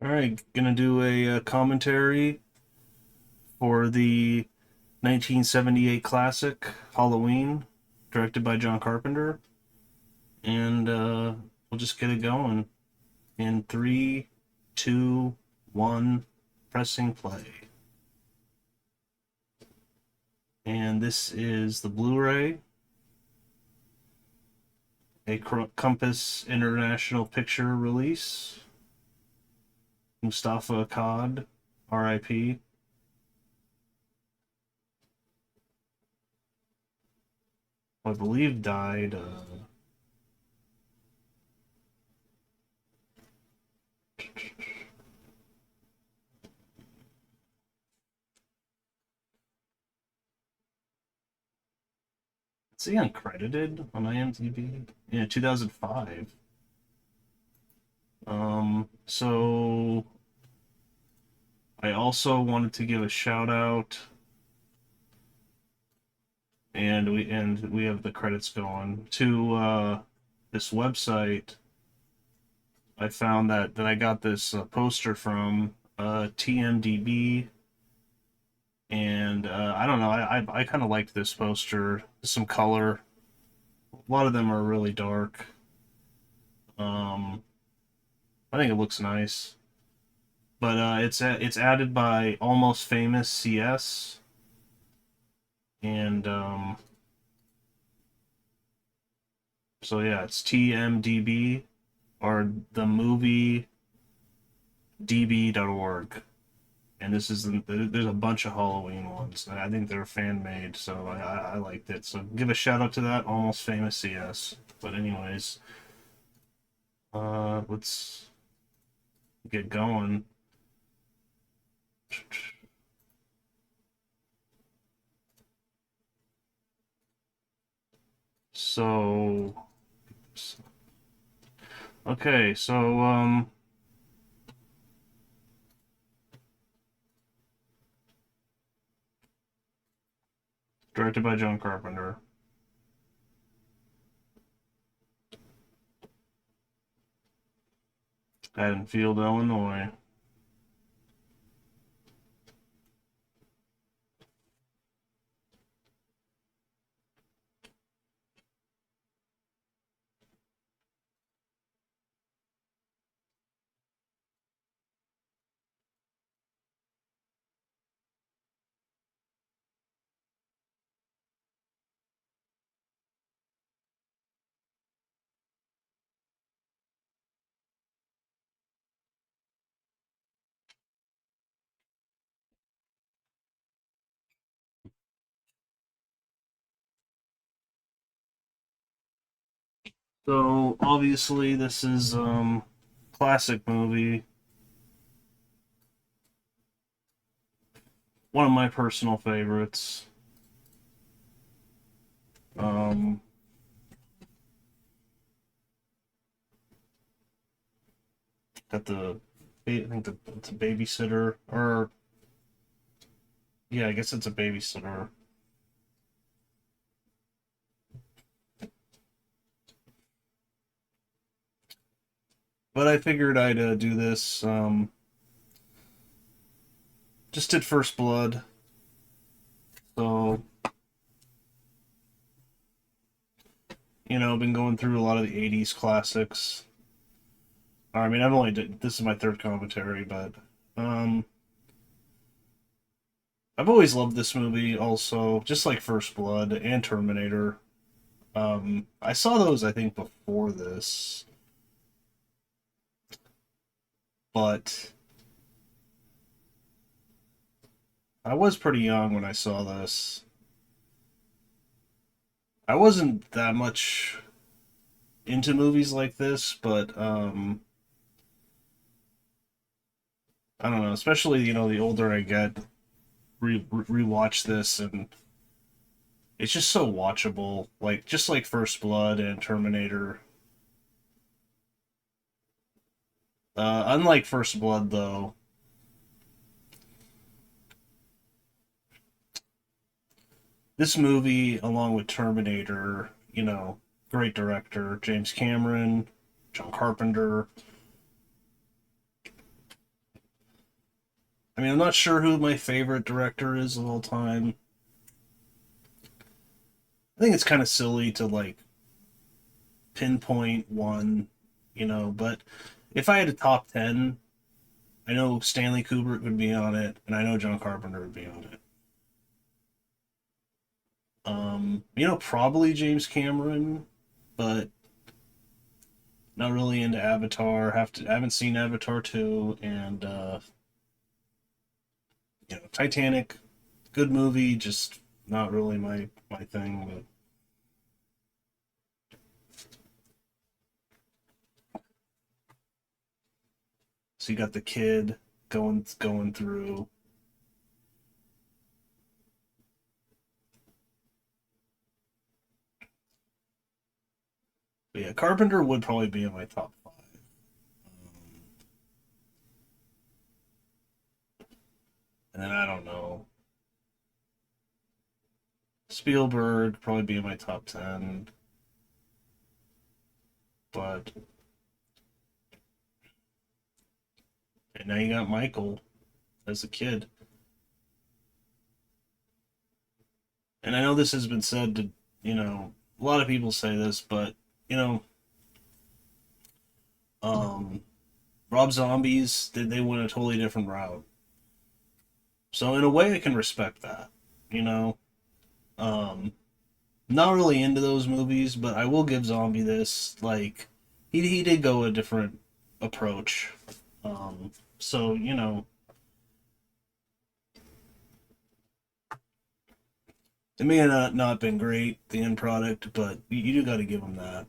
All right, gonna do a commentary for the 1978 classic Halloween, directed by John Carpenter, and we'll just get it going in three, two, one, pressing play. And this is the Blu-ray, a Compass International Picture release. Mustafa Akkad, R.I.P. I believe died. Is he uncredited on IMDb? Yeah, 2005. So I also wanted to give a shout out, and we have the credits going to this website. I found that I got this poster from TMDB, and I don't know. I kind of liked this poster. Some color. A lot of them are really dark. Um, I think it looks nice, but it's added by Almost Famous CS, and so yeah, it's TMDB or the movie db.org. And this is there's a bunch of Halloween ones. I think they're fan made, so I liked it. So give a shout out to that Almost Famous CS. But anyways, let's get going. So okay, so directed by John Carpenter. Haddonfield, Illinois. So obviously this is classic movie. One of my personal favorites. Um got the I think it's a babysitter, or yeah, I guess it's a babysitter. But I figured I'd do this. Just did First Blood, so been going through a lot of the '80s classics. I mean, I've only did this is my third commentary, but um, I've always loved this movie. Also, just like First Blood and Terminator. I saw those I think before this, but I was pretty young when I saw this. I wasn't that much into movies like this, but I don't know. Especially the older I get, rewatch this, and it's just so watchable. Like just like First Blood and Terminator. Unlike First Blood, though, this movie, along with Terminator, great director James Cameron, John Carpenter, I mean, I'm not sure who my favorite director is of all time. I think it's kind of silly to like pinpoint one, but if I had a top 10, I know Stanley Kubrick would be on it, and I know John Carpenter would be on it. Probably James Cameron, but not really into Avatar. Haven't seen Avatar 2, and Titanic, good movie, just not really my thing. But so you got the kid going through. But yeah, Carpenter would probably be in my top five. And then I don't know. Spielberg probably be in my top 10. But and now you got Michael as a kid. And I know this has been said to, a lot of people say this, but you know, um, Rob Zombies they went a totally different route. So in a way, I can respect that. You know, um, not really into those movies, but I will give Zombie this. Like, he did go a different approach. So it may have not been great the end product, but you do got to give him that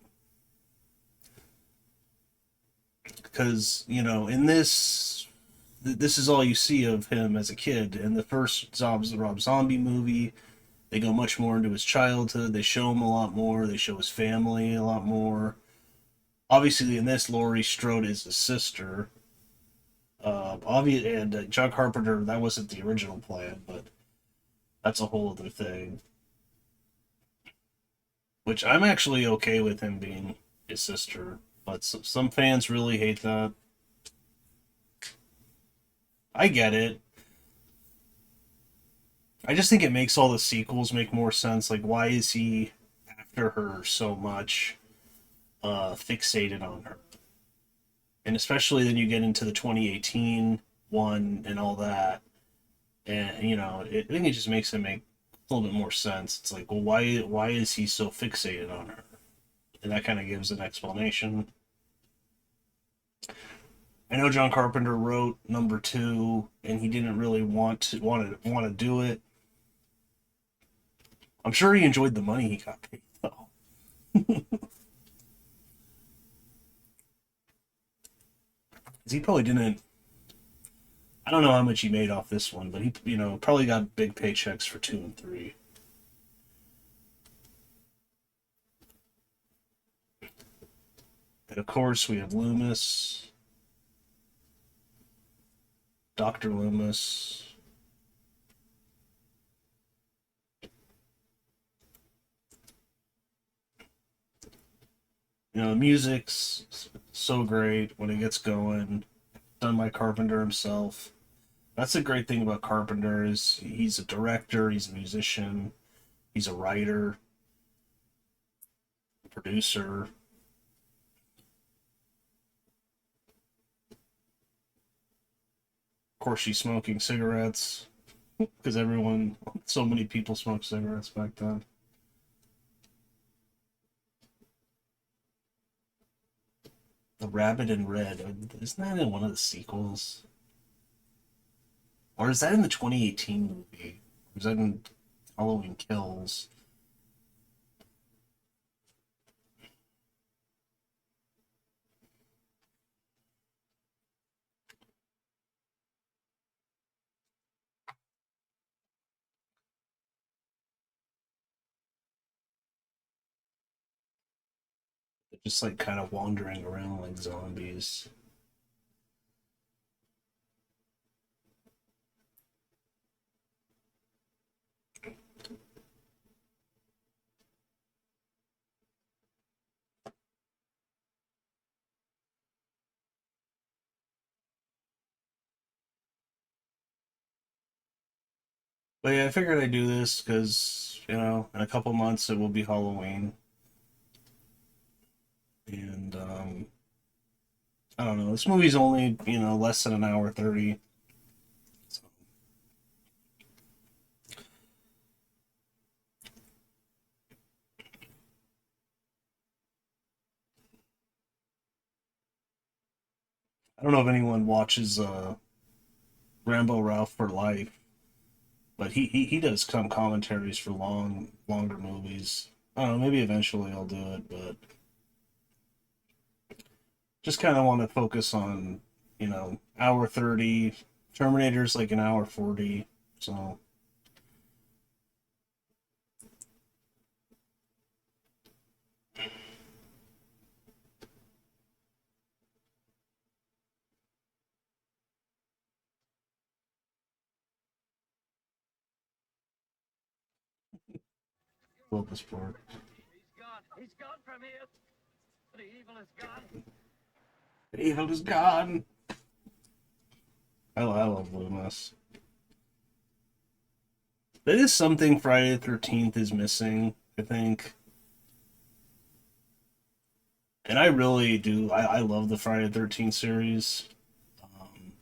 because in this is all you see of him as a kid. In the first Rob Zombie movie, they go much more into his childhood. They show him a lot more. They show his family a lot more. Obviously, in this, Laurie Strode is his sister. And John Carpenter, that wasn't the original plan, but that's a whole other thing. Which I'm actually okay with him being his sister, but some fans really hate that. I get it. I just think it makes all the sequels make more sense. Like, why is he after her so much, fixated on her? And especially then you get into the 2018 one and all that, and I think it just makes it make a little bit more sense. It's like, well, why is he so fixated on her? And that kind of gives an explanation. I know John Carpenter wrote number two, and he didn't really want to do it. I'm sure he enjoyed the money he got paid though. He probably didn't. I don't know how much he made off this one, but he probably got big paychecks for two and three. And of course, we have Loomis, Doctor Loomis. The music's so great when it gets going, done by Carpenter himself. That's a great thing about Carpenter is he's a director, he's a musician, he's a writer, producer. Of course, she's smoking cigarettes because so many people smoked cigarettes back then. The Rabbit in Red, isn't that in one of the sequels? Or is that in the 2018 movie? Or is that in Halloween Kills? They're just like kind of wandering around like zombies. But yeah, I figured I'd do this because, in a couple months it will be Halloween. And, I don't know. This movie's only, less than an hour 30. So I don't know if anyone watches Rambo Ralph for Life, but he does some commentaries for longer movies. I don't know. Maybe eventually I'll do it, but just kind of want to focus on, hour 30. Terminator's like an hour 40. So, love this part. He's gone. He's gone from here. The evil is gone. Evil is gone. I love Loomis. That is something Friday the 13th is missing, I think. And I really do. I love the Friday the 13th series. Um,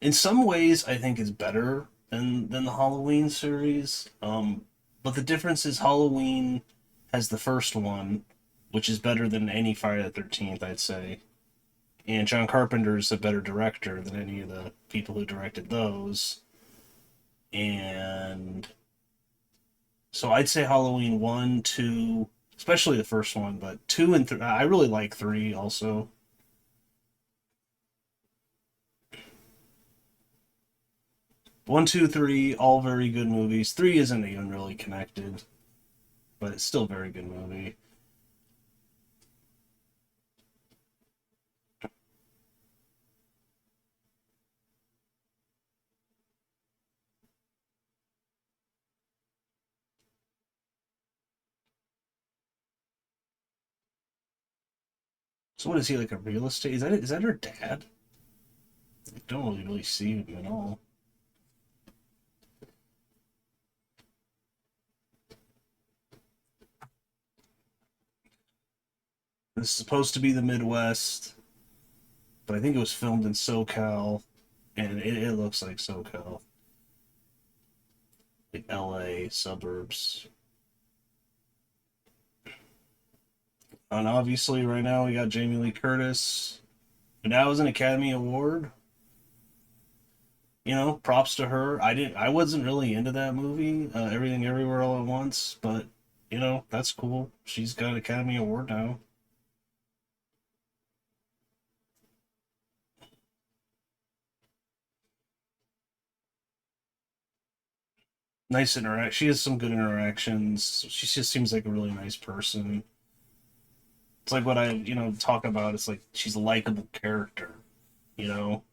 in some ways, I think it's better than the Halloween series. But the difference is Halloween has the first one, which is better than any Friday the 13th, I'd say. And John Carpenter is a better director than any of the people who directed those. And so I'd say Halloween 1, 2, especially the first one, but 2 and 3. I really like 3 also. 1, 2, 3, all very good movies. 3 isn't even really connected, but it's still a very good movie. So what is he, like a real estate? Is that her dad? I don't really see him at all. This is supposed to be the Midwest, but I think it was filmed in SoCal, and it looks like SoCal, like LA suburbs. And obviously, right now we got Jamie Lee Curtis, and that was an Academy Award. Props to her. I wasn't really into that movie, Everything Everywhere All at Once, but that's cool. She's got an Academy Award now. Nice interact. She has some good interactions. She just seems like a really nice person. It's like what I talk about. It's like she's a likable character. You know,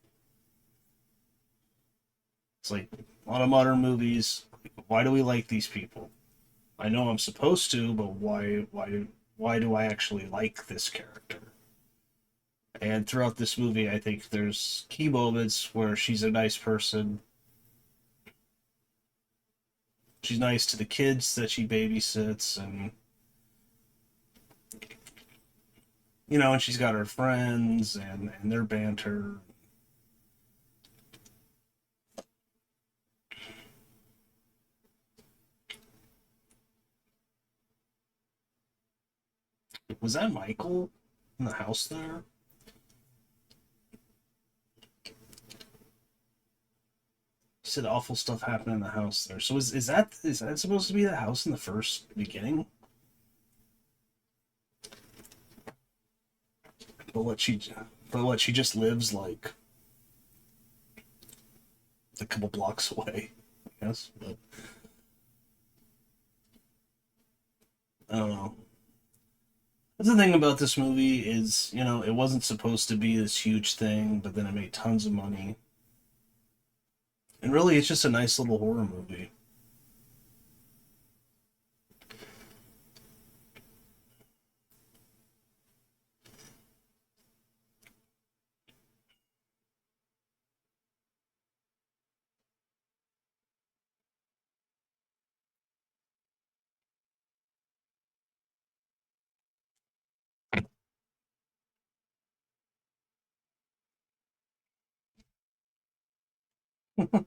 it's like a lot of modern movies. Why do we like these people? I know I'm supposed to, but why do I actually like this character? And throughout this movie, I think there's key moments where she's a nice person. She's nice to the kids that she babysits, and she's got her friends and their banter. Was that Michael in the house there? He said awful stuff happened in the house there. So is that supposed to be the house in the first beginning? But what she but what she just lives like a couple blocks away, I guess. But I don't know. That's the thing about this movie is, it wasn't supposed to be this huge thing, but then it made tons of money. And really, it's just a nice little horror movie. I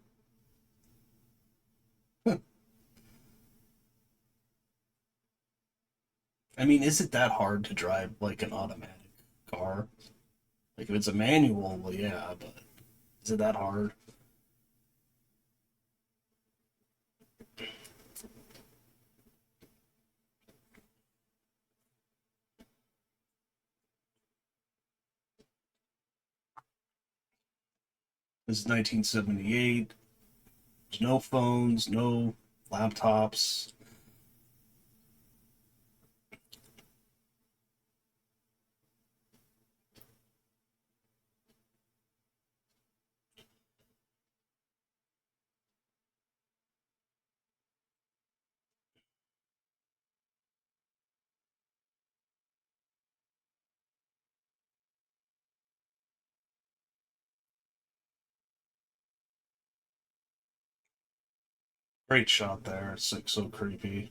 mean, is it that hard to drive like an automatic car? Like if it's a manual, well, yeah, but is it that hard? This is 1978. There's no phones, no laptops. Great shot there. It's like so creepy.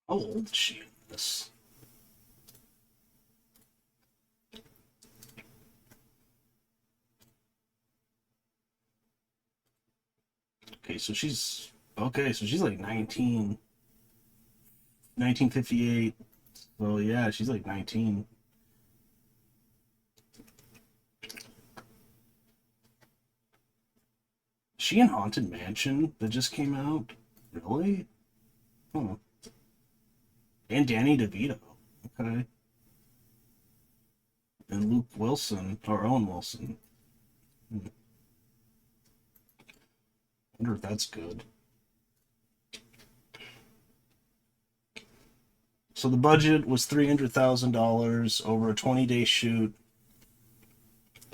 How old is she in this? Okay, so she's like 1958. So yeah, she's like 19. Is she in Haunted Mansion that just came out? Really? Huh. And Danny DeVito. Okay. And Luke Wilson, or Owen Wilson. Wonder if that's good. So the budget was $300,000 over a 20-day shoot.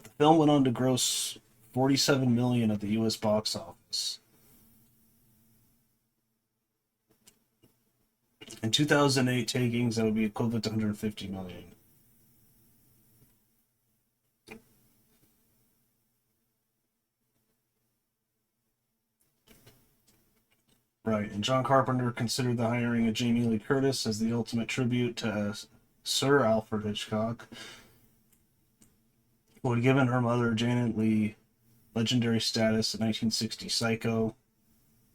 The film went on to gross 47 million at the U.S. box office. In 2008 takings, that would be equivalent to 150 million. Right, and John Carpenter considered the hiring of Jamie Lee Curtis as the ultimate tribute to Sir Alfred Hitchcock, who had given her mother, Janet Leigh, legendary status in 1960 Psycho.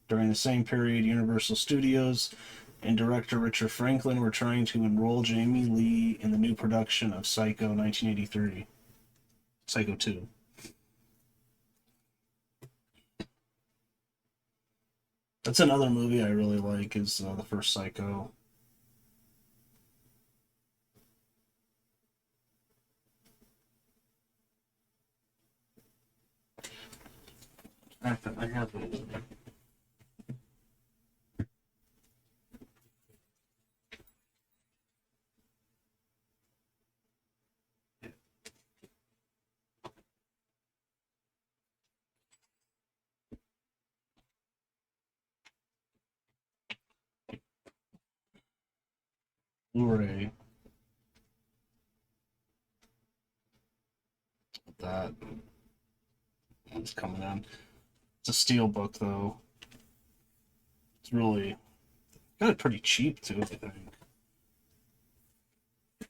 During the same period, Universal Studios and director Richard Franklin were trying to enroll Jaimie Lee in the new production of Psycho 1983. Psycho 2. That's another movie I really like is the first Psycho. I have it. Blu-ray. That one's coming in. It's a steel book though. It's really got it pretty cheap too, I think. I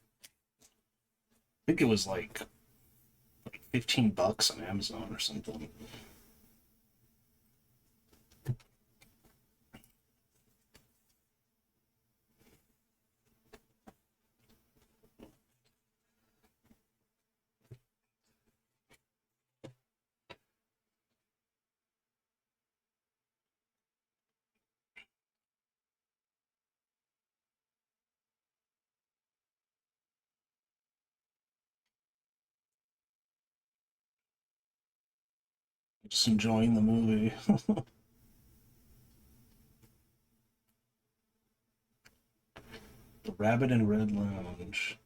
think it was like $15 on Amazon or something. Just enjoying the movie. The Rabbit and Red Lounge.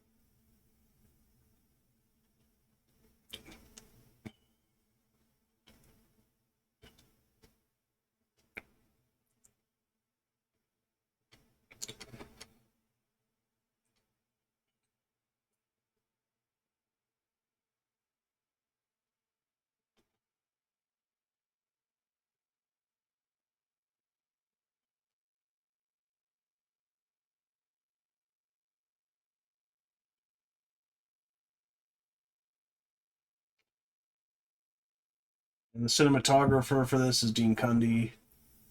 And the cinematographer for this is Dean Cundy.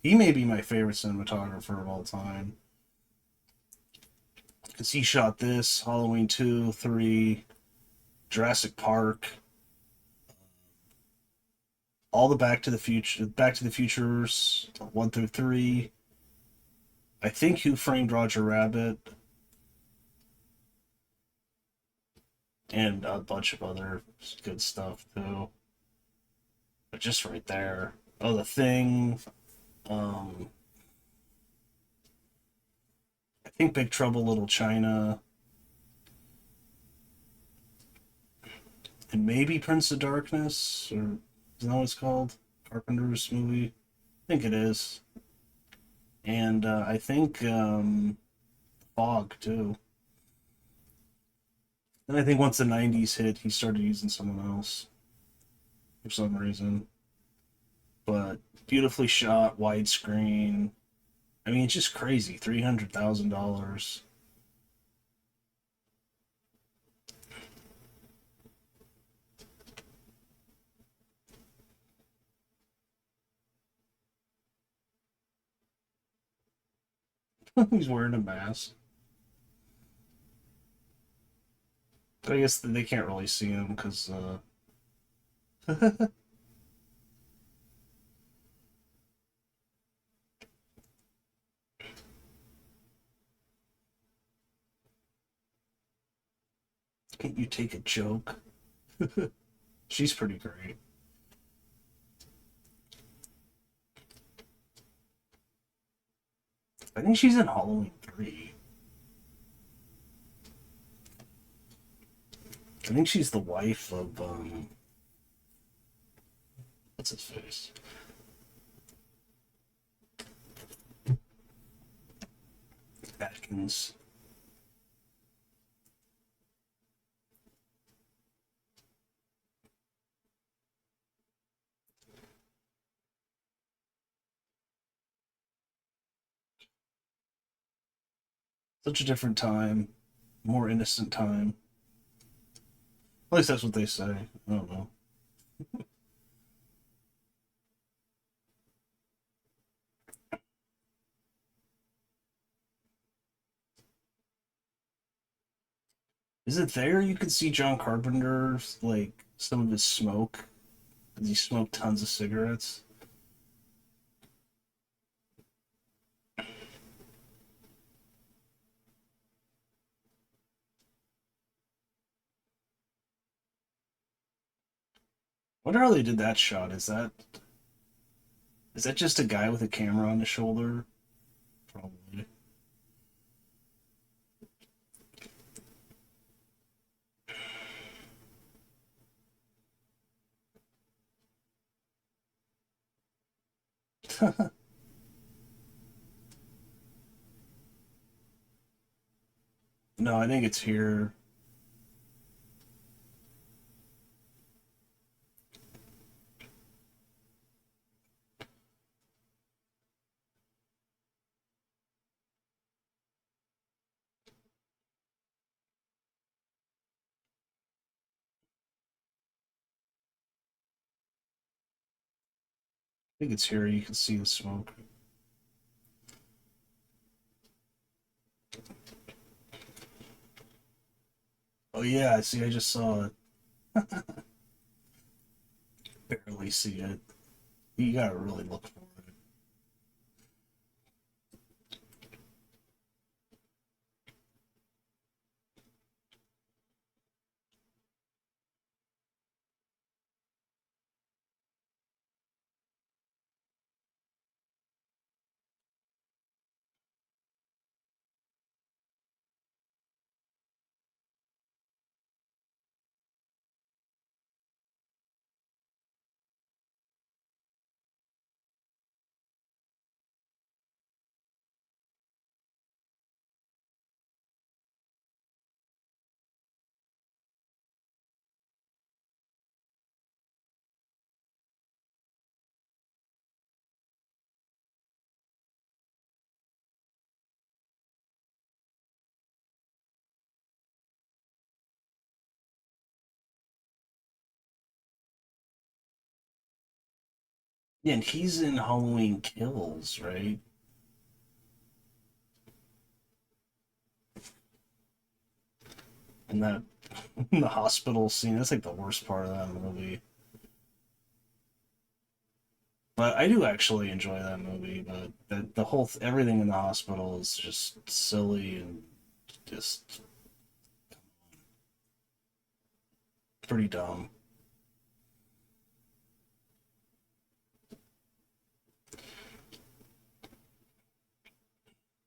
He may be my favorite cinematographer of all time. Because he shot this, Halloween 2, 3, Jurassic Park, all the Back to the Futures, 1 through 3. I think Who Framed Roger Rabbit, and a bunch of other good stuff too. But just right there. Oh, The Thing. Um, I think Big Trouble Little China, and maybe Prince of Darkness, or is that what it's called? Carpenter's movie. I think it is. And I think Fog too. And I think once the '90s hit, he started using someone else for some reason. But beautifully shot, widescreen. I mean, it's just crazy. $300,000. He's wearing a mask. But I guess they can't really see him because. Can't you take a joke? She's pretty great. I think she's in Halloween 3. I think she's the wife of what's his face? Atkins. Such a different time, more innocent time. At least that's what they say. I don't know. Is it there you can see John Carpenter's like some of his smoke? Because he smoked tons of cigarettes. Wonder how they did that shot. Is that just a guy with a camera on his shoulder? Probably. No, I think it's here. I think it's here. You can see the smoke. Oh yeah, I see. I just saw it. Barely see it. You gotta really look for it. Yeah, and he's in Halloween Kills, right? And that the hospital scene, that's like the worst part of that movie. But I do actually enjoy that movie, but the whole everything in the hospital is just silly and just pretty dumb.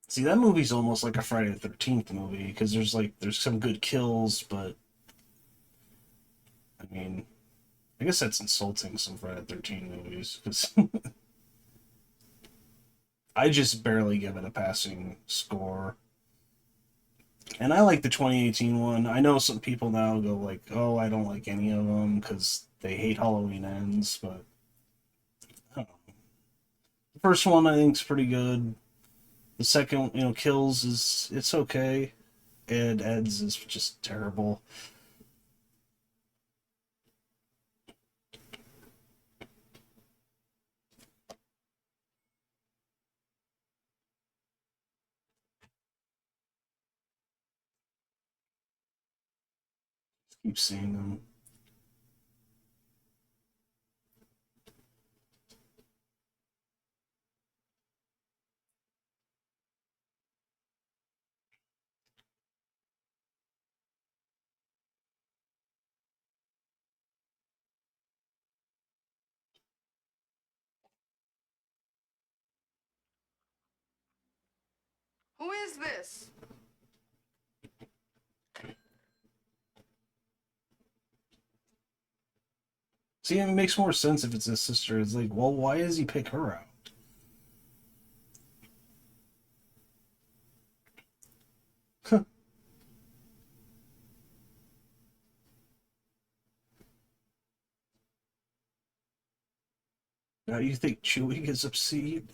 See, that movie's almost like a Friday the 13th movie because there's some good kills, but I mean, I guess that's insulting some Friday the 13th movies because I just barely give it a passing score. And I like the 2018 one. I know some people now go like, "Oh, I don't like any of them because they hate Halloween Ends," but I don't know. The first one I think is pretty good. The second, Kills is it's okay. Ed's is just terrible. Keep seeing them. Who is this? See, it makes more sense if it's his sister. It's like, well, why does he pick her out? Now you think Chewie gets obscene?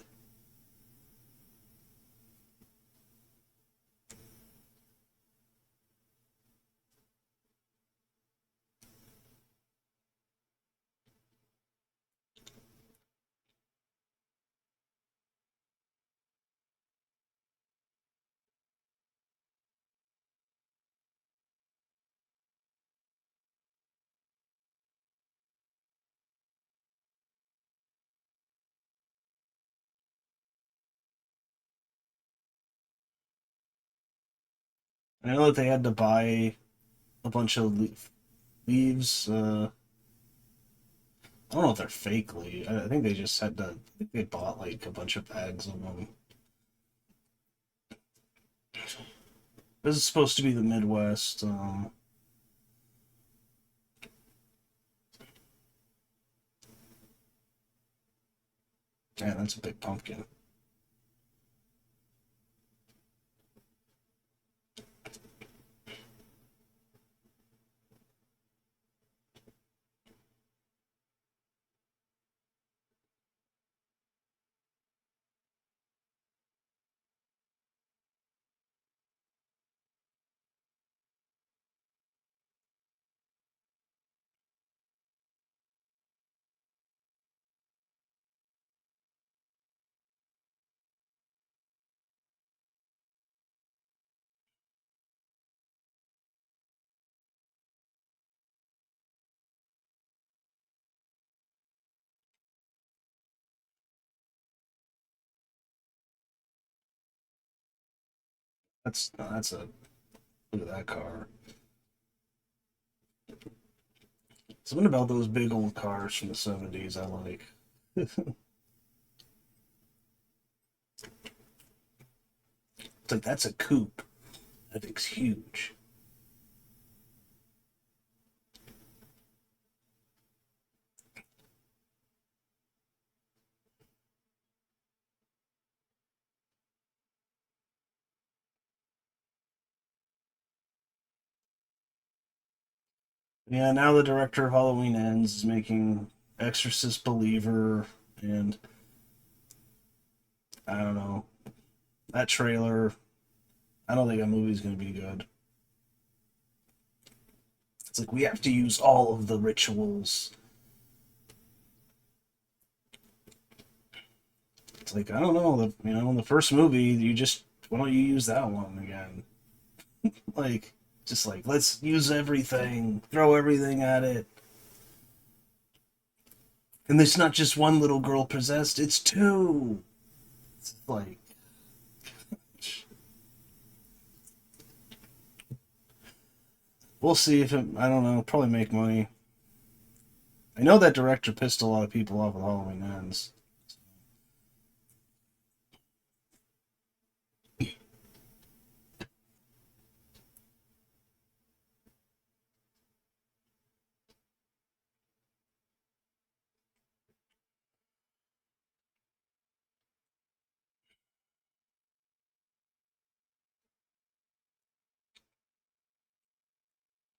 I know that they had to buy a bunch of leaves. I don't know if they're fake leaves. I think they just had to. I think they bought like a bunch of bags of them. This is supposed to be the Midwest. Yeah, that's a big pumpkin. That's a look at that car. Something about those big old cars from the '70s I like. It's like that's a coupe. That thing's huge. Yeah, now the director of Halloween Ends is making Exorcist Believer, and I don't know that trailer. I don't think that movie's gonna be good. It's like we have to use all of the rituals. It's like I don't know. In the first movie, why don't you use that one again? Like just like let's use everything, throw everything at it. And there's not just one little girl possessed; it's two. It's like we'll see if it. I don't know. Probably make money. I know that director pissed a lot of people off with Halloween Ends.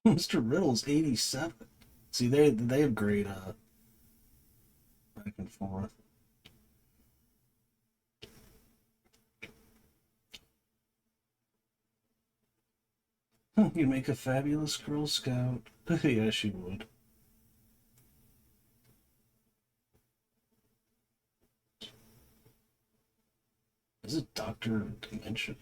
Mr. Riddle's 87. See, they have great back and forth. You'd make a fabulous Girl Scout. Yes, you would. Is it Doctor Dimension?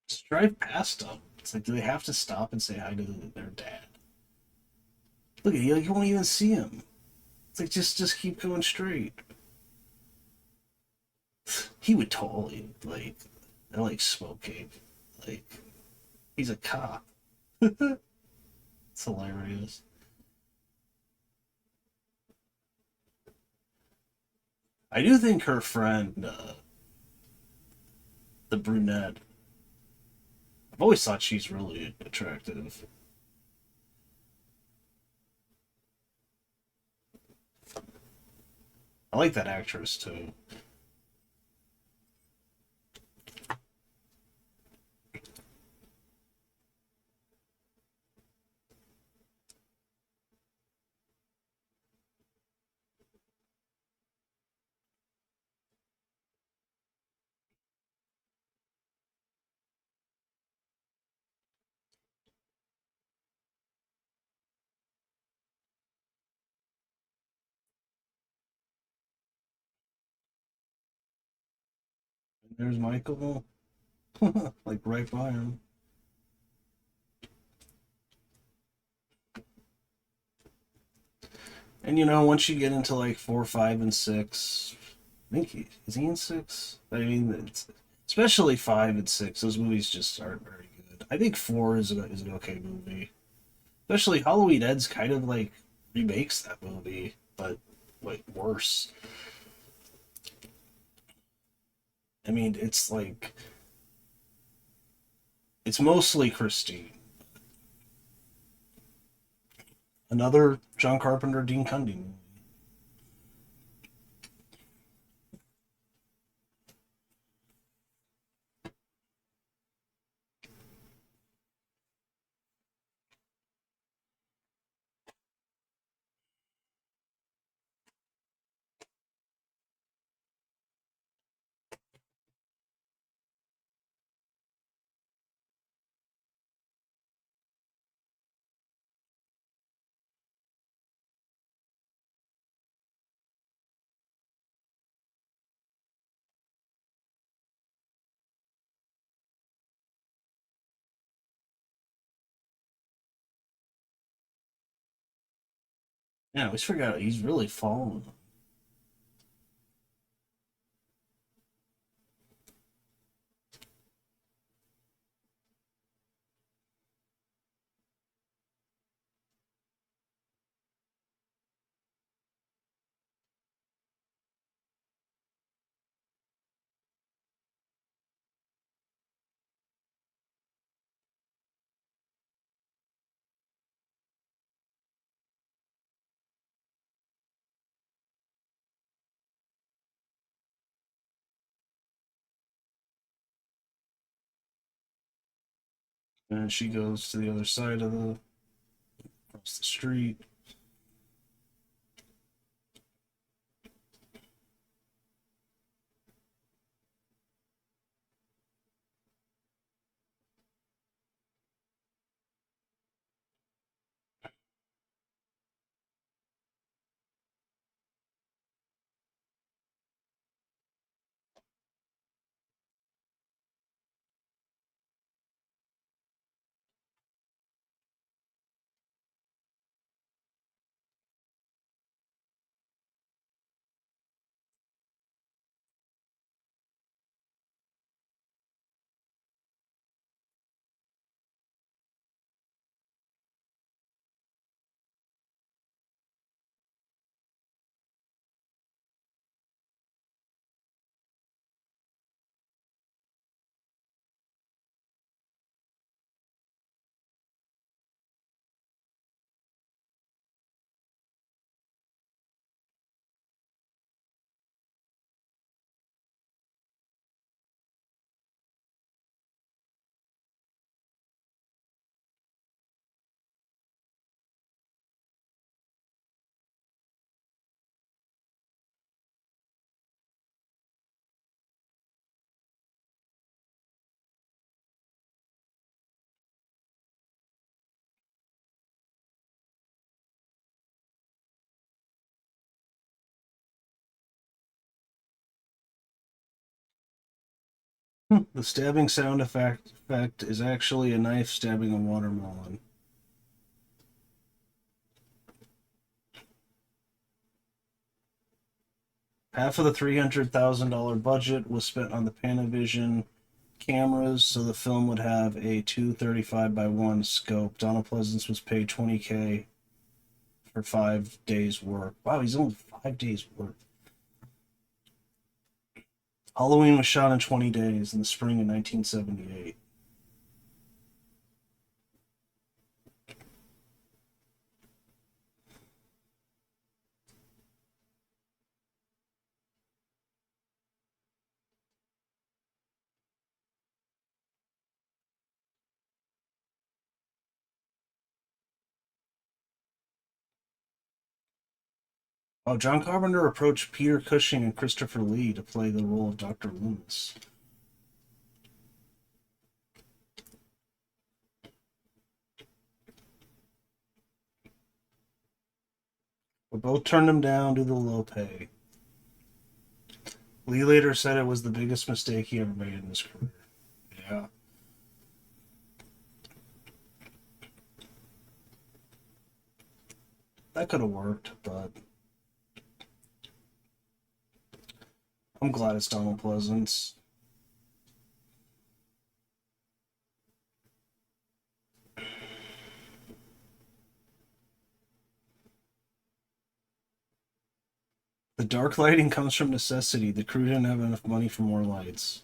Just drive past them. It's like, do they have to stop and say hi to their dad? Look at you won't even see him. It's like just keep going straight. He would totally I like smoking. Like he's a cop. It's hilarious. I do think her friend, the brunette, I've always thought she's really attractive. I like that actress too. And there's Michael, like right by him. And once you get into like 4, 5, and 6, I think is he in 6? I mean, especially 5 and 6. Those movies just aren't very good. I think 4 is an okay movie. Especially Halloween Ends kind of like remakes that movie, but like worse. I mean, it's mostly Christine. Another John Carpenter, Dean Cundey movie. Yeah, I always forgot he's really fallen. And she goes to the other side of across the street. The stabbing sound effect is actually a knife stabbing a watermelon. Half of the $300,000 budget was spent on the Panavision cameras, so the film would have a 235 by 1 scope. Donald Pleasence was paid $20K for 5 days' work. Wow, he's only 5 days' work. Halloween was shot in 20 days in the spring of 1978. Oh, John Carpenter approached Peter Cushing and Christopher Lee to play the role of Dr. Loomis. But both turned him down due to the low pay. Lee later said it was the biggest mistake he ever made in his career. Yeah. That could have worked, but I'm glad it's Donald Pleasance. The dark lighting comes from necessity. The crew didn't have enough money for more lights.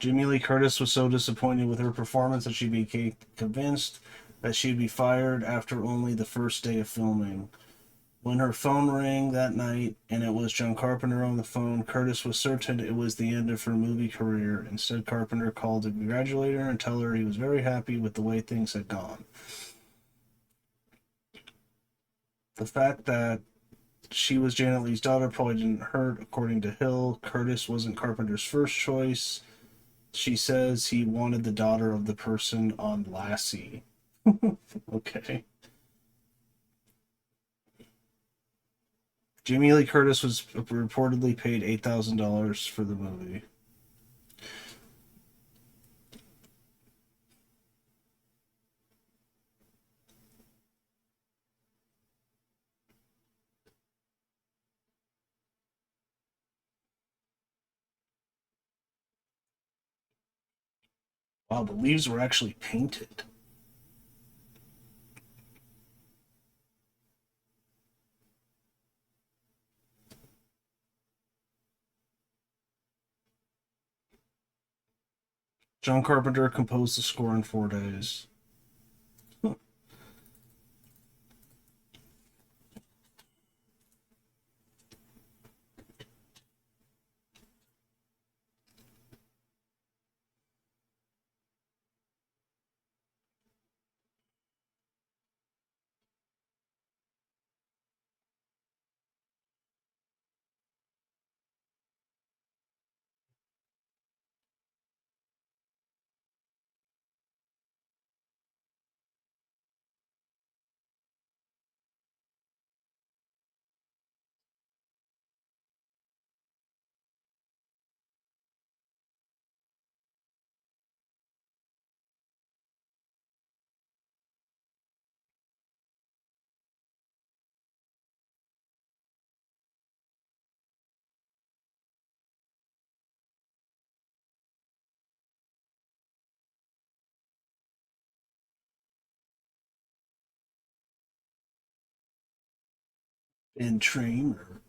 Jamie Lee Curtis was so disappointed with her performance that she became convinced that she'd be fired after only the first day of filming. When her phone rang that night and it was John Carpenter on the phone, Curtis was certain it was the end of her movie career. Instead, Carpenter called to congratulate her and tell her he was very happy with the way things had gone. The fact that she was Janet Leigh's daughter probably didn't hurt, according to Hill. Curtis wasn't Carpenter's first choice. She says he wanted the daughter of the person on Lassie. Okay. Jamie Lee Curtis was reportedly paid $8,000 for the movie. Wow, the leaves were actually painted. John Carpenter composed the score in 4 days. And Trainer.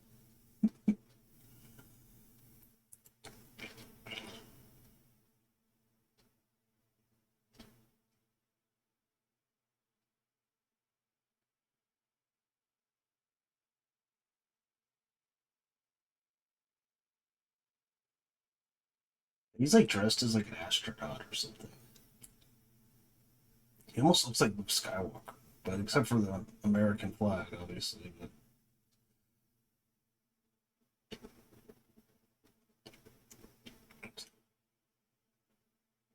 He's like dressed as like an astronaut or something. He almost looks like Luke Skywalker, but except for the American flag, obviously. But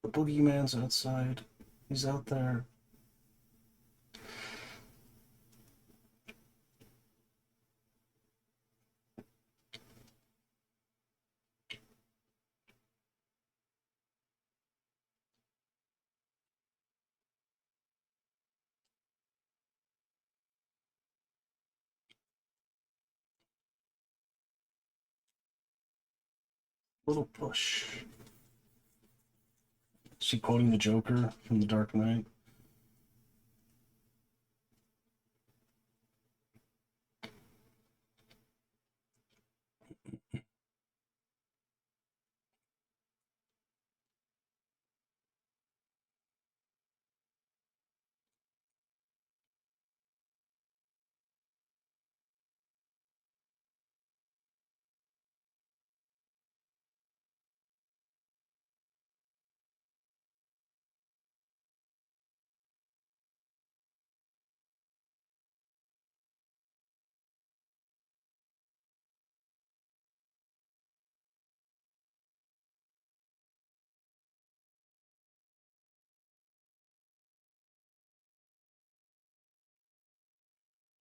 the boogeyman's outside. He's out there. Little push. Is she quoting the Joker from The Dark Knight?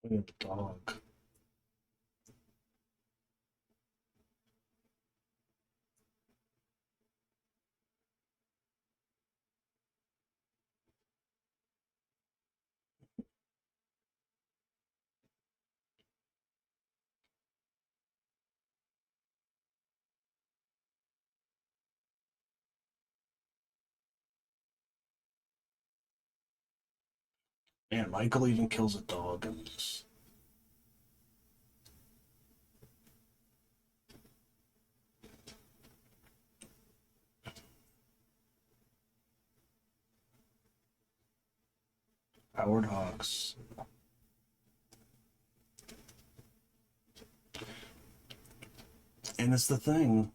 Look at the dog. Man, Michael even kills a dog in this. Howard Hawks. And it's the thing.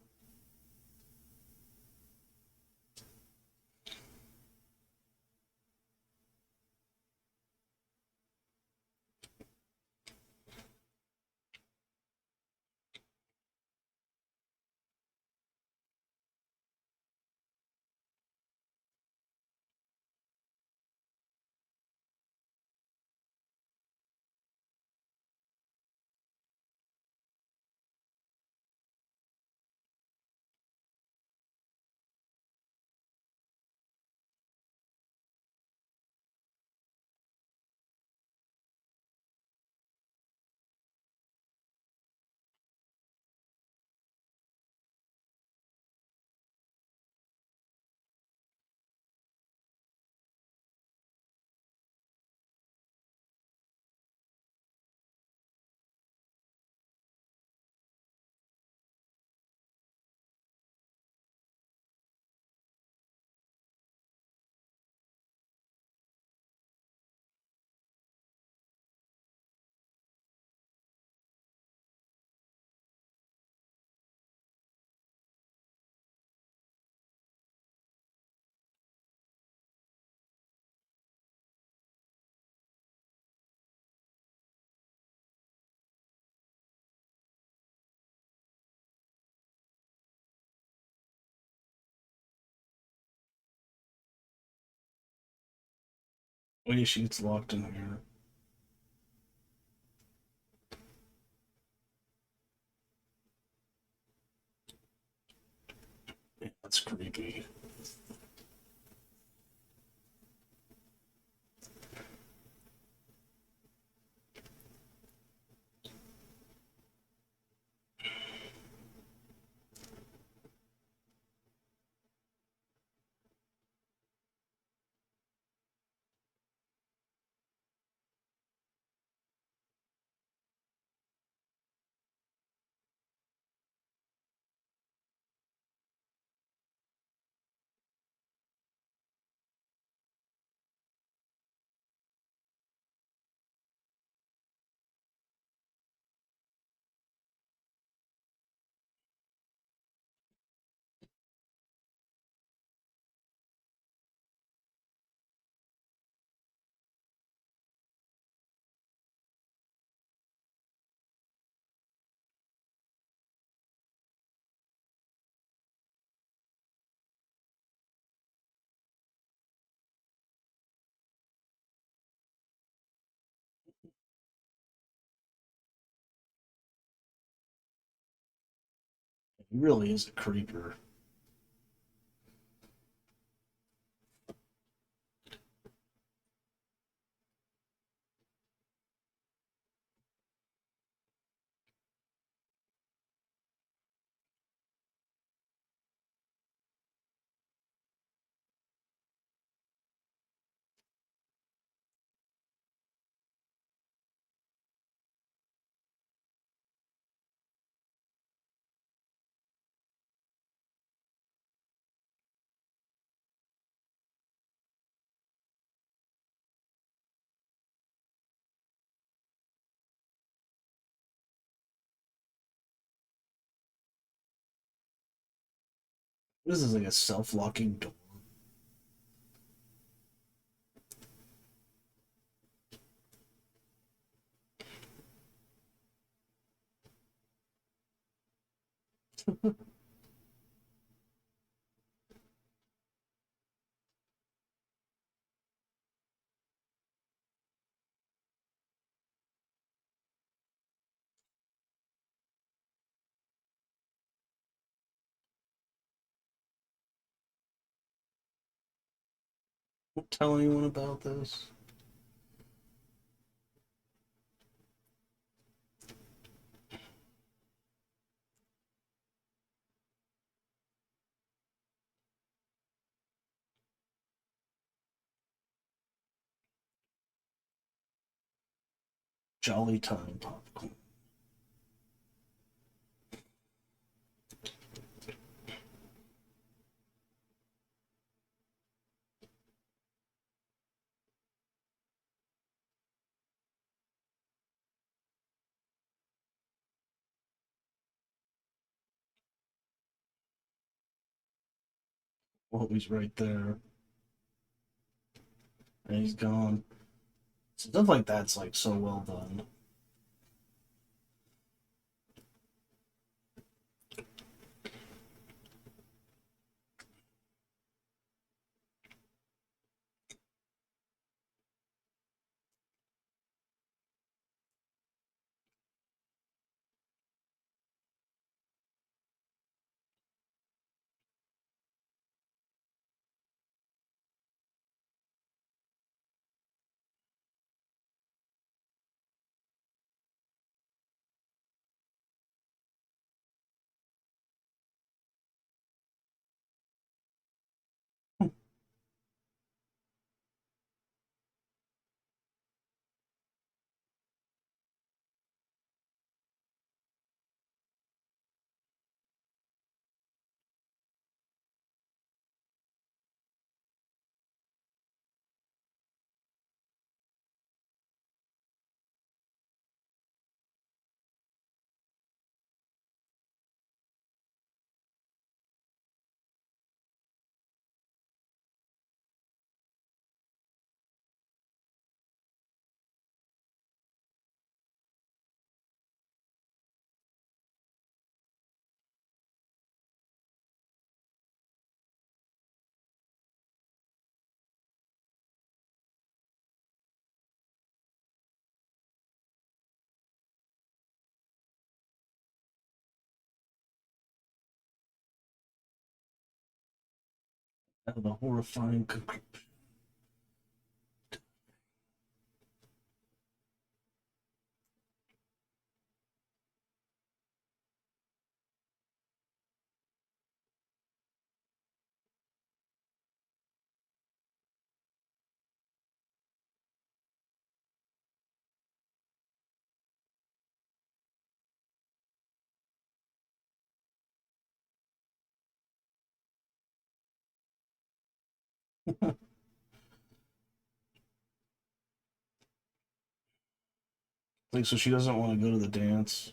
Oh yeah, she gets locked in here. Yeah, that's creepy. He really is a creeper. This is like a self-locking door. Don't tell anyone about this. Jolly time popcorn. Oh, he's right there. And he's gone. Stuff like that's like so well done. And the horrifying conclusion. Like, so she doesn't want to go to the dance.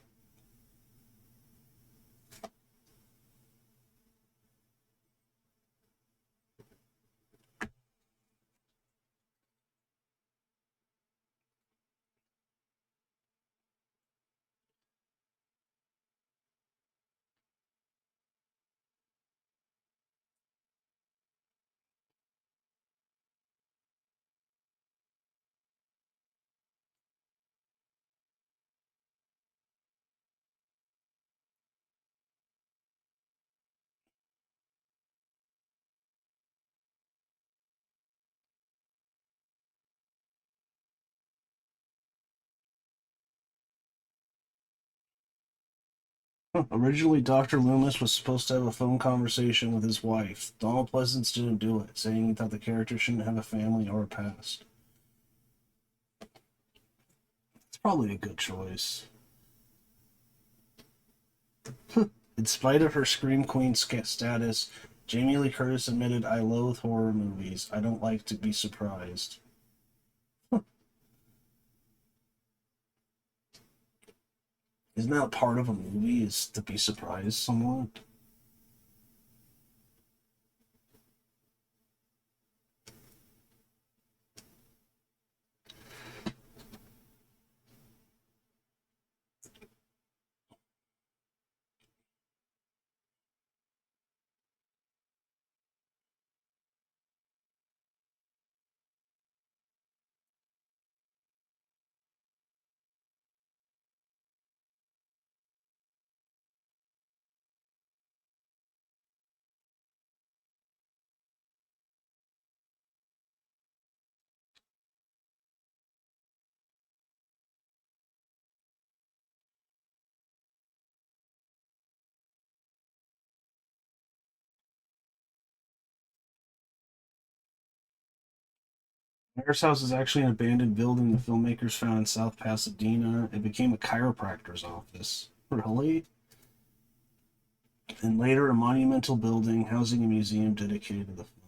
Originally, Dr. Loomis was supposed to have a phone conversation with his wife. Donald Pleasence didn't do it, saying he thought the character shouldn't have a family or a past. It's probably a good choice. In spite of her Scream Queen status, Jamie Lee Curtis admitted, I loathe horror movies. I don't like to be surprised. Isn't that part of a movie, is to be surprised somewhat? Mayor's house is actually an abandoned building the filmmakers found in South Pasadena. It became a chiropractor's office. Really? And later a monumental building housing a museum dedicated to the film.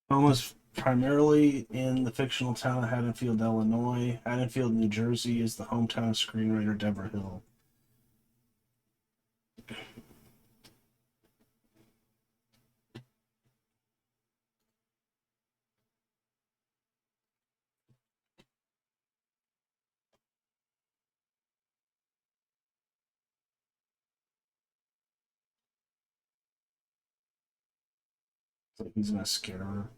The film was primarily in the fictional town of Haddonfield, Illinois. Haddonfield, New Jersey is the hometown of screenwriter Deborah Hill. So he's gonna scare her.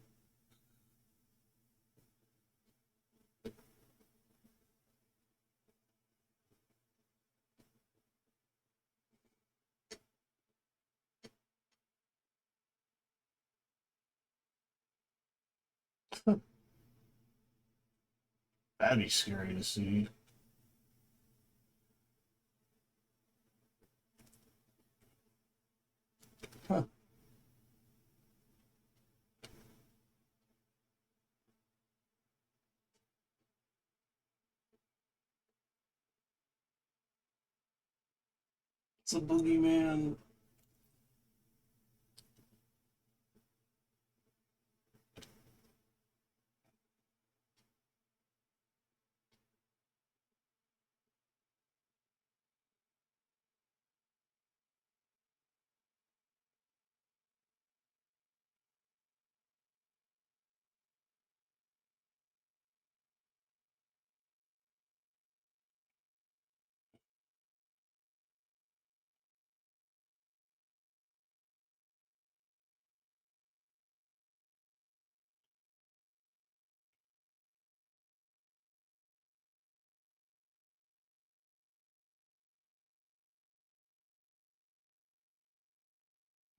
That'd be scary to see. Huh. It's a boogeyman.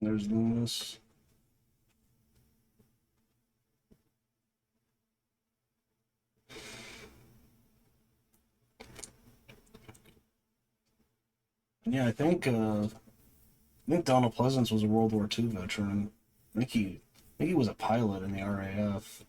There's Loomis. Yeah, I think Donald Pleasance was a World War II veteran. I think he was a pilot in the RAF.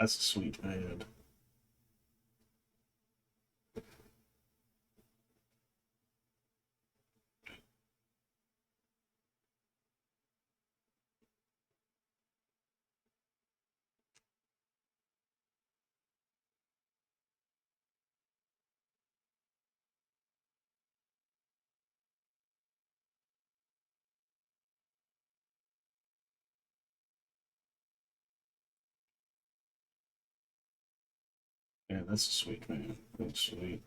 That's a sweet man. Yeah, that's a sweet man. That's sweet.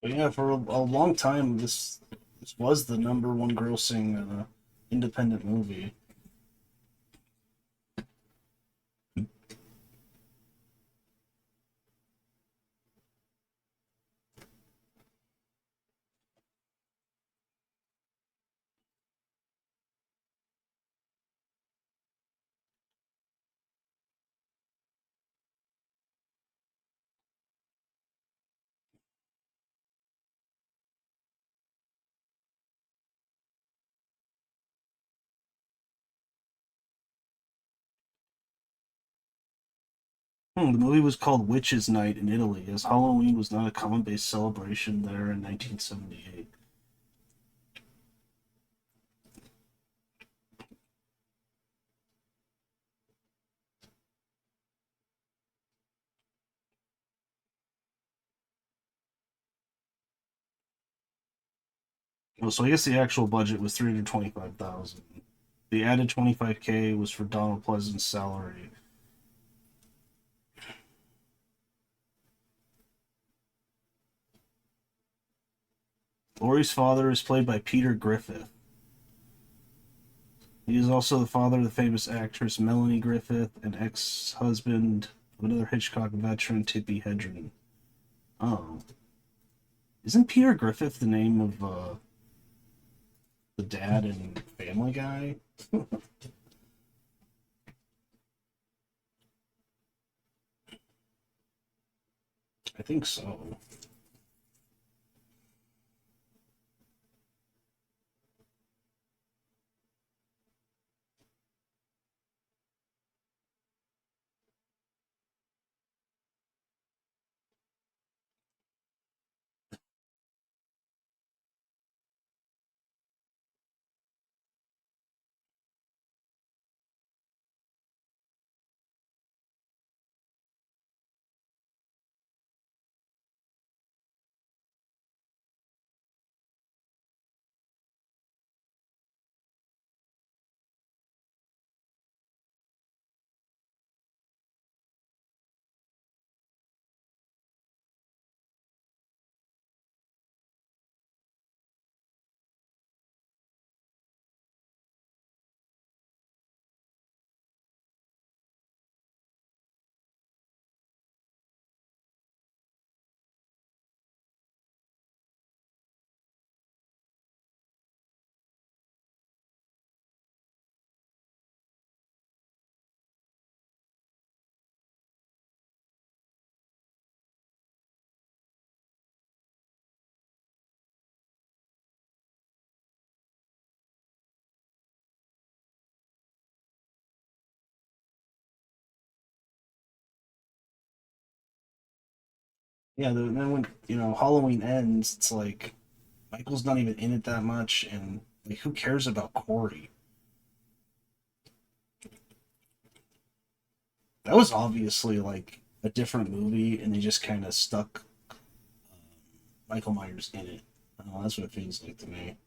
But yeah, for a long time, this was the number one grossing independent movie. The movie was called Witches' Night in Italy, as Halloween was not a common-based celebration there in 1978. Well, so I guess the actual budget was 325,000. The added 25K was for Donald Pleasence's salary. Laurie's father is played by Peter Griffith. He is also the father of the famous actress Melanie Griffith and ex-husband of another Hitchcock veteran, Tippi Hedren. Oh, isn't Peter Griffith the name of the dad in Family Guy? I think so. Yeah, then when Halloween ends, it's like Michael's not even in it that much, and like who cares about Corey? That was obviously like a different movie, and they just kind of stuck Michael Myers in it. That's what it feels like to me.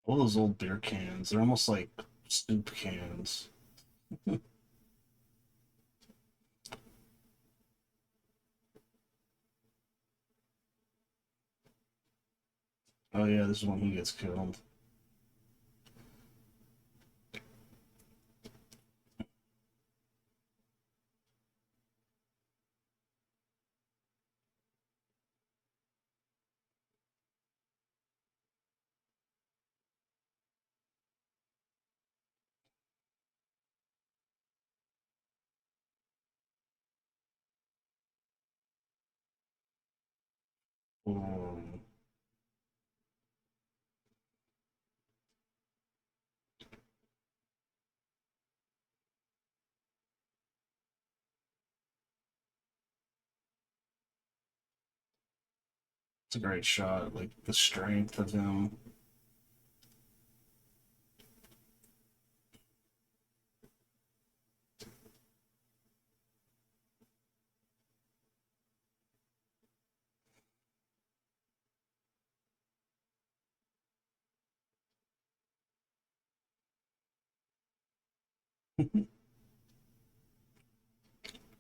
All those old beer cans, they're almost like soup cans. Oh yeah, this is when he gets killed. Um, it's a great shot, like the strength of him.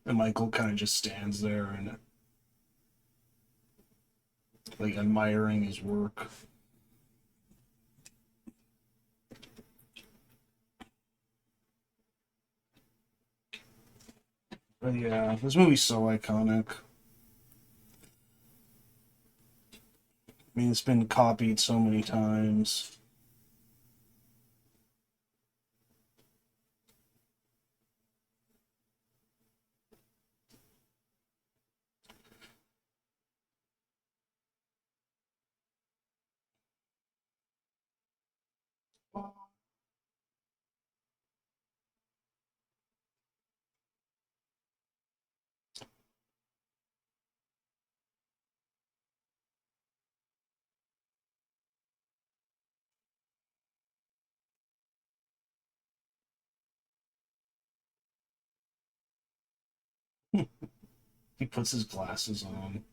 And Michael kind of just stands there and like admiring his work. But yeah, this movie's so iconic. I mean, it's been copied so many times. He puts his glasses on.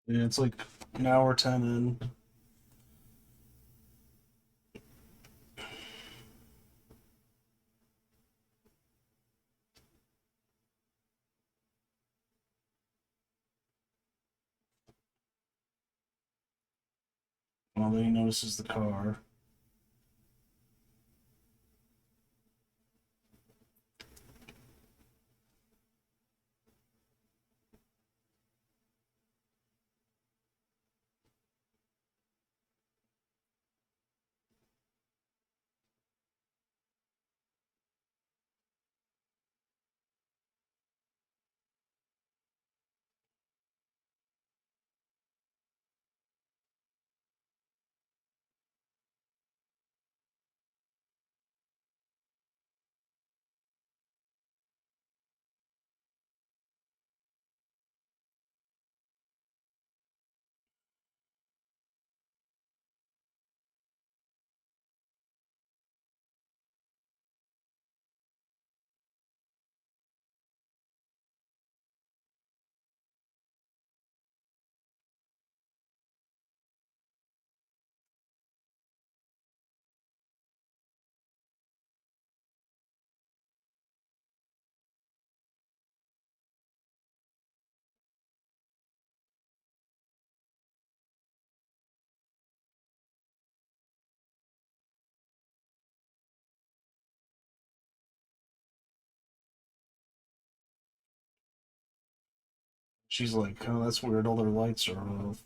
Yeah, it's like an hour 10 in. Well, then he notices the car. She's like, oh, that's weird. All their lights are off.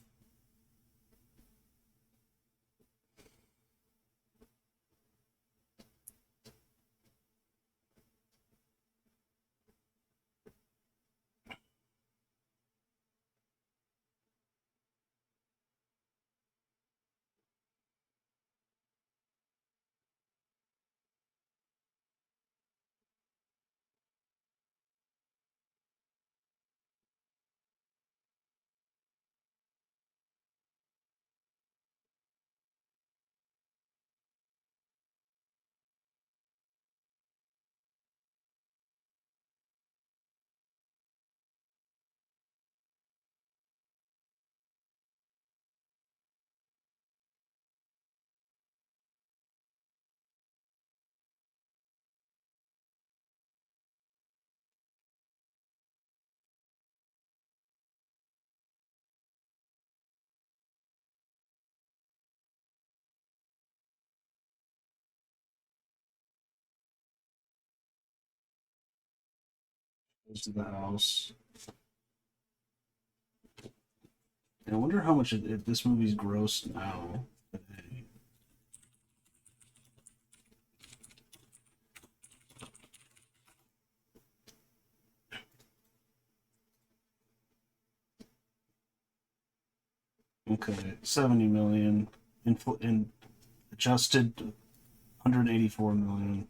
Goes to the house. And I wonder how much this movie's gross now. Okay, 70 million. In adjusted 184 million.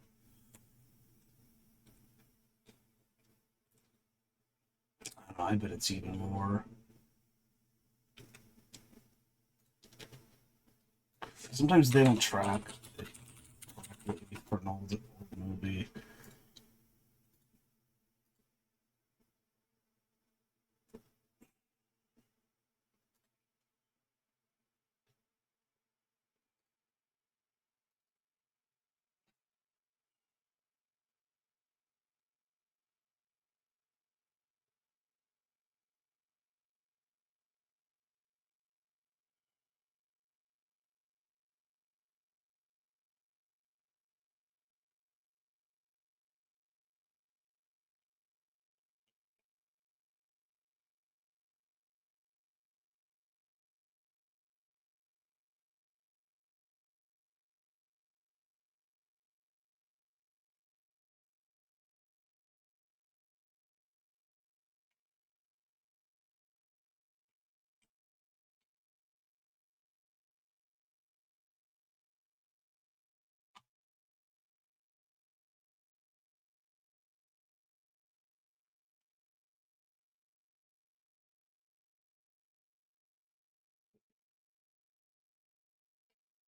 I don't know, I bet it's even more. Sometimes they don't track for an old movie.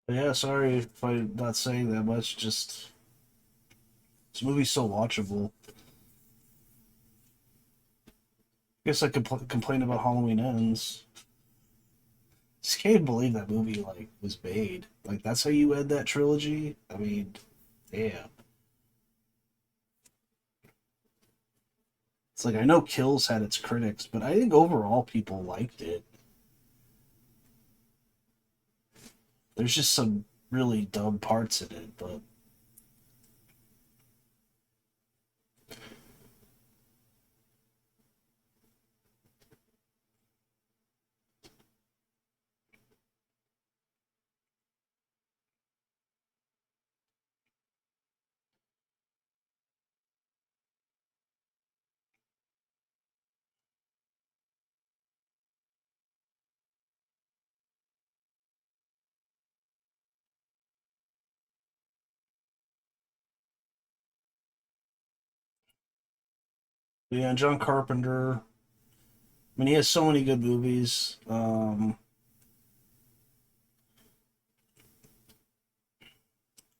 But yeah, sorry if I'm not saying that much. Just this movie's so watchable. I guess I could complain about Halloween Ends. Just can't believe that movie was made. Like that's how you end that trilogy. I mean, damn. It's like I know Kills had its critics, but I think overall people liked it. There's just some really dumb parts in it, but yeah, John Carpenter. I mean, he has so many good movies.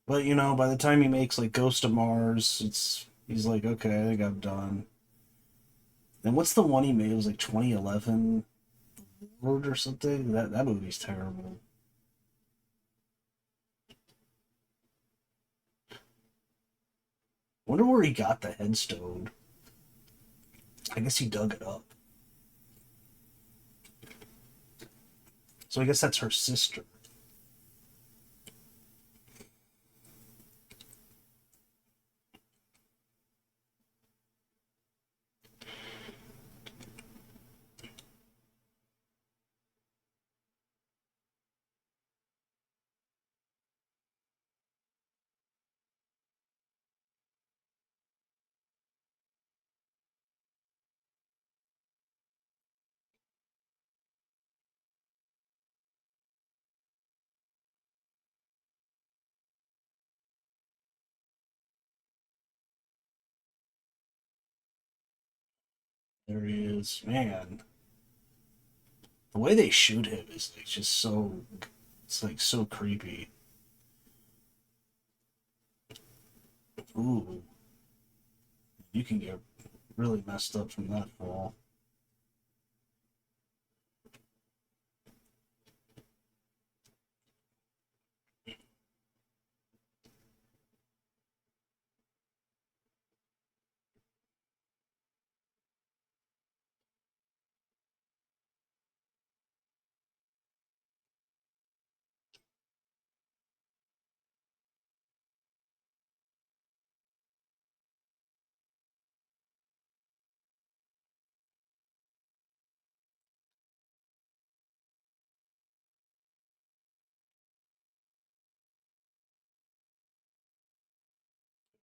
But you know, by the time he makes like Ghost of Mars, it's he's like, okay, I think I'm done. And what's the one he made? It was like 2011 or something. That movie's terrible. Wonder where he got the headstone. I guess he dug it up. So I guess that's her sister. There he is. Man, the way they shoot him is like just so. It's like so creepy. Ooh, you can get really messed up from that fall.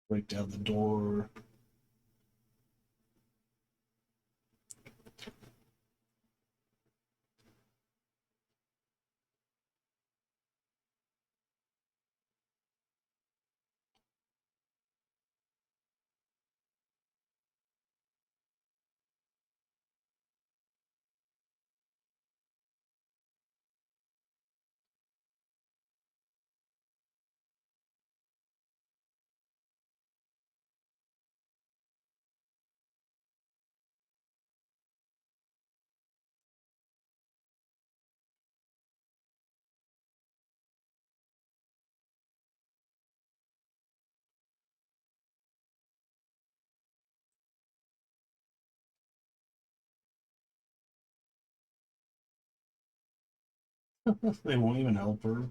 Break down the door. They won't even help her.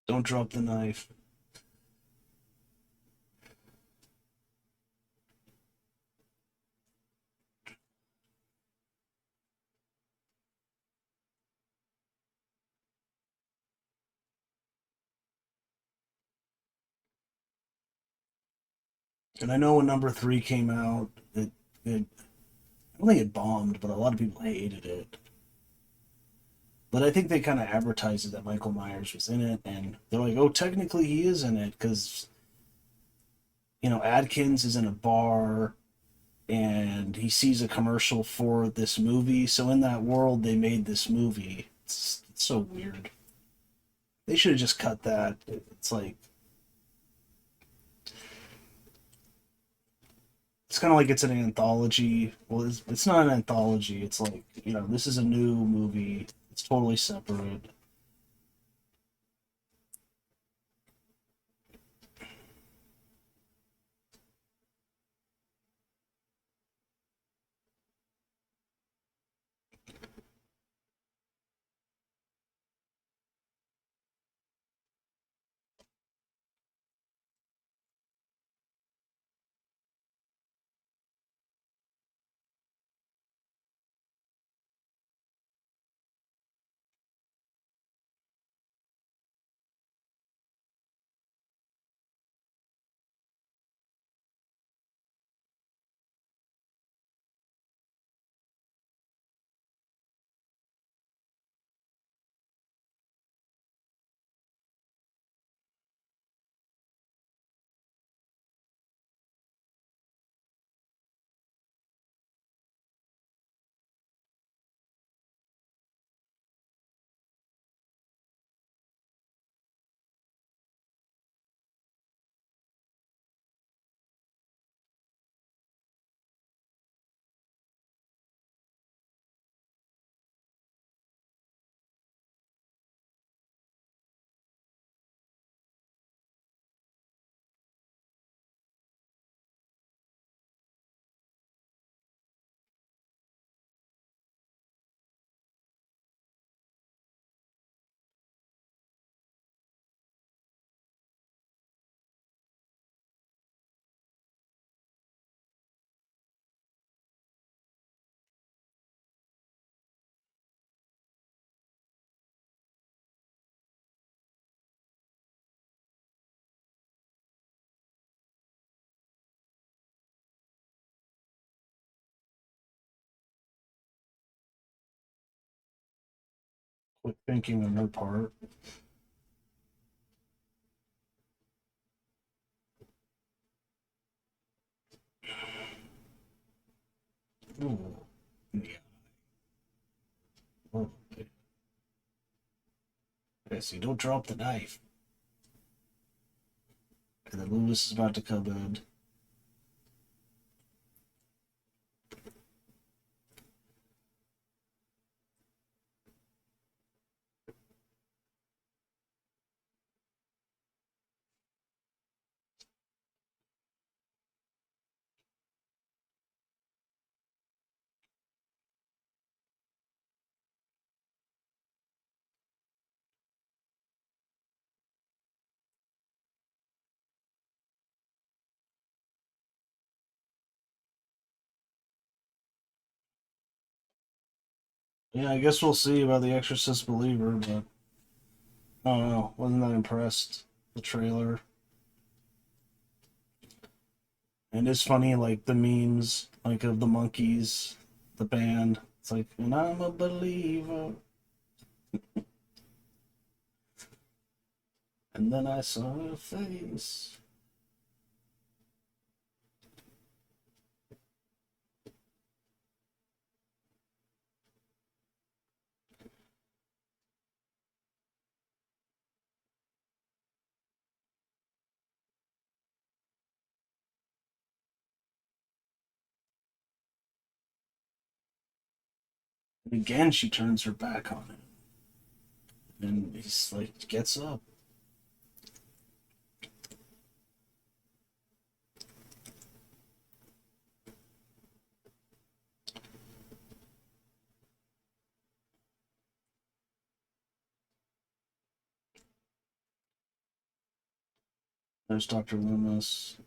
Don't drop the knife. And I know when number three came out, it I don't think it bombed, but a lot of people hated it. But I think they kind of advertised it that Michael Myers was in it, and they're like, "Oh, technically he is in it because Adkins is in a bar and he sees a commercial for this movie. So in that world, they made this movie. It's so weird. They should have just cut that. It's like it's kind of like it's an anthology. Well, it's not an anthology. It's like this is a new movie. It's totally separate. Quick thinking on her part. Ooh, yeah. Oh, okay, so you don't drop the knife. And then Lewis is about to come in. Yeah, I guess we'll see about the Exorcist Believer, but I don't know. Wasn't that impressed? The trailer. And it's funny, like the memes, like of the monkeys, the band. It's like, and I'm a believer. And then I saw her face. And again, she turns her back on him. And he's like, gets up. There's Dr. Loomis.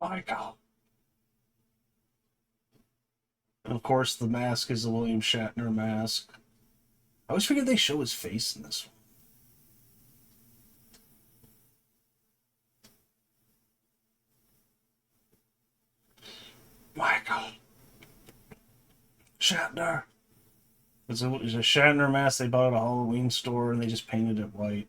My God. And of course, the mask is the William Shatner mask. I always forget they show his face in this one. My God. Shatner. It's a Shatner mask they bought at a Halloween store and they just painted it white.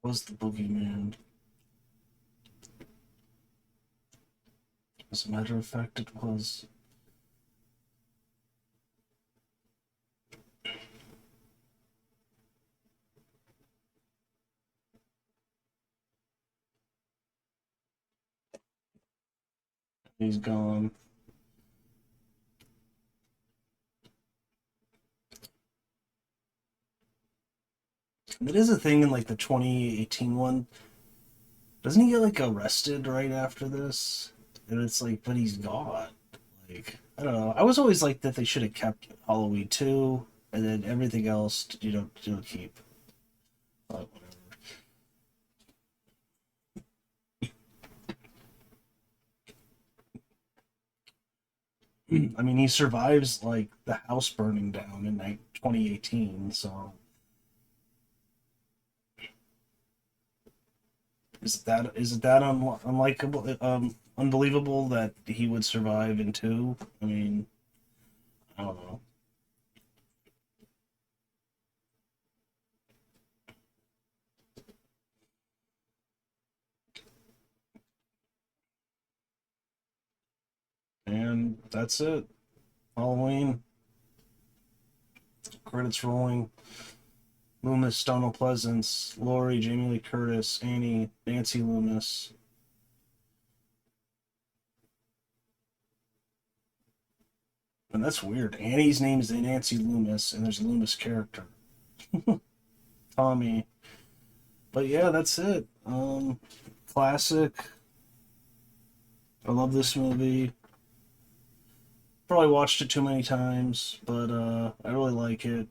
It was the boogeyman. As a matter of fact, it was. He's gone. That is a thing in like the 2018 one. Doesn't he get like arrested right after this? And it's like, but he's gone. Like, I don't know. I was always like that they should have kept Halloween 2 and then everything else you don't keep. But whatever. I mean, he survives like the house burning down in like 2018, so is it that unlikable, unbelievable that he would survive in two? I mean, I don't know. And that's it. Halloween. Credits rolling. Loomis, Donald Pleasence, Laurie, Jamie Lee Curtis, Annie, Nancy Loomis. And that's weird. Annie's name is Nancy Loomis, and there's a Loomis character. Tommy. But yeah, that's it. Classic. I love this movie. Probably watched it too many times, but I really like it.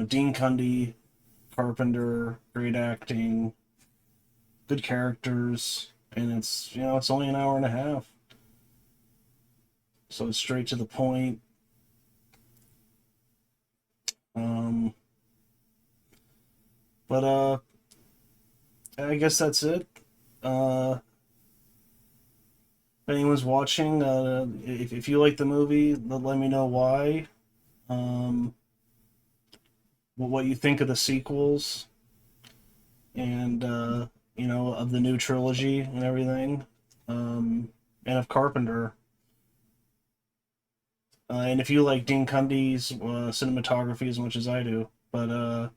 Dean Cundy, Carpenter, great acting, good characters, and it's only an hour and a half, so it's straight to the point. Um, but I guess that's it. Uh, if anyone's watching, if you like the movie, let me know why. Um, what you think of the sequels, and of the new trilogy and everything, and of Carpenter. And if you like Dean Cundy's cinematography as much as I do. But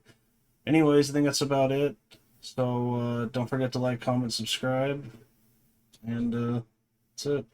anyways, I think that's about it. So don't forget to like, comment, subscribe, and that's it.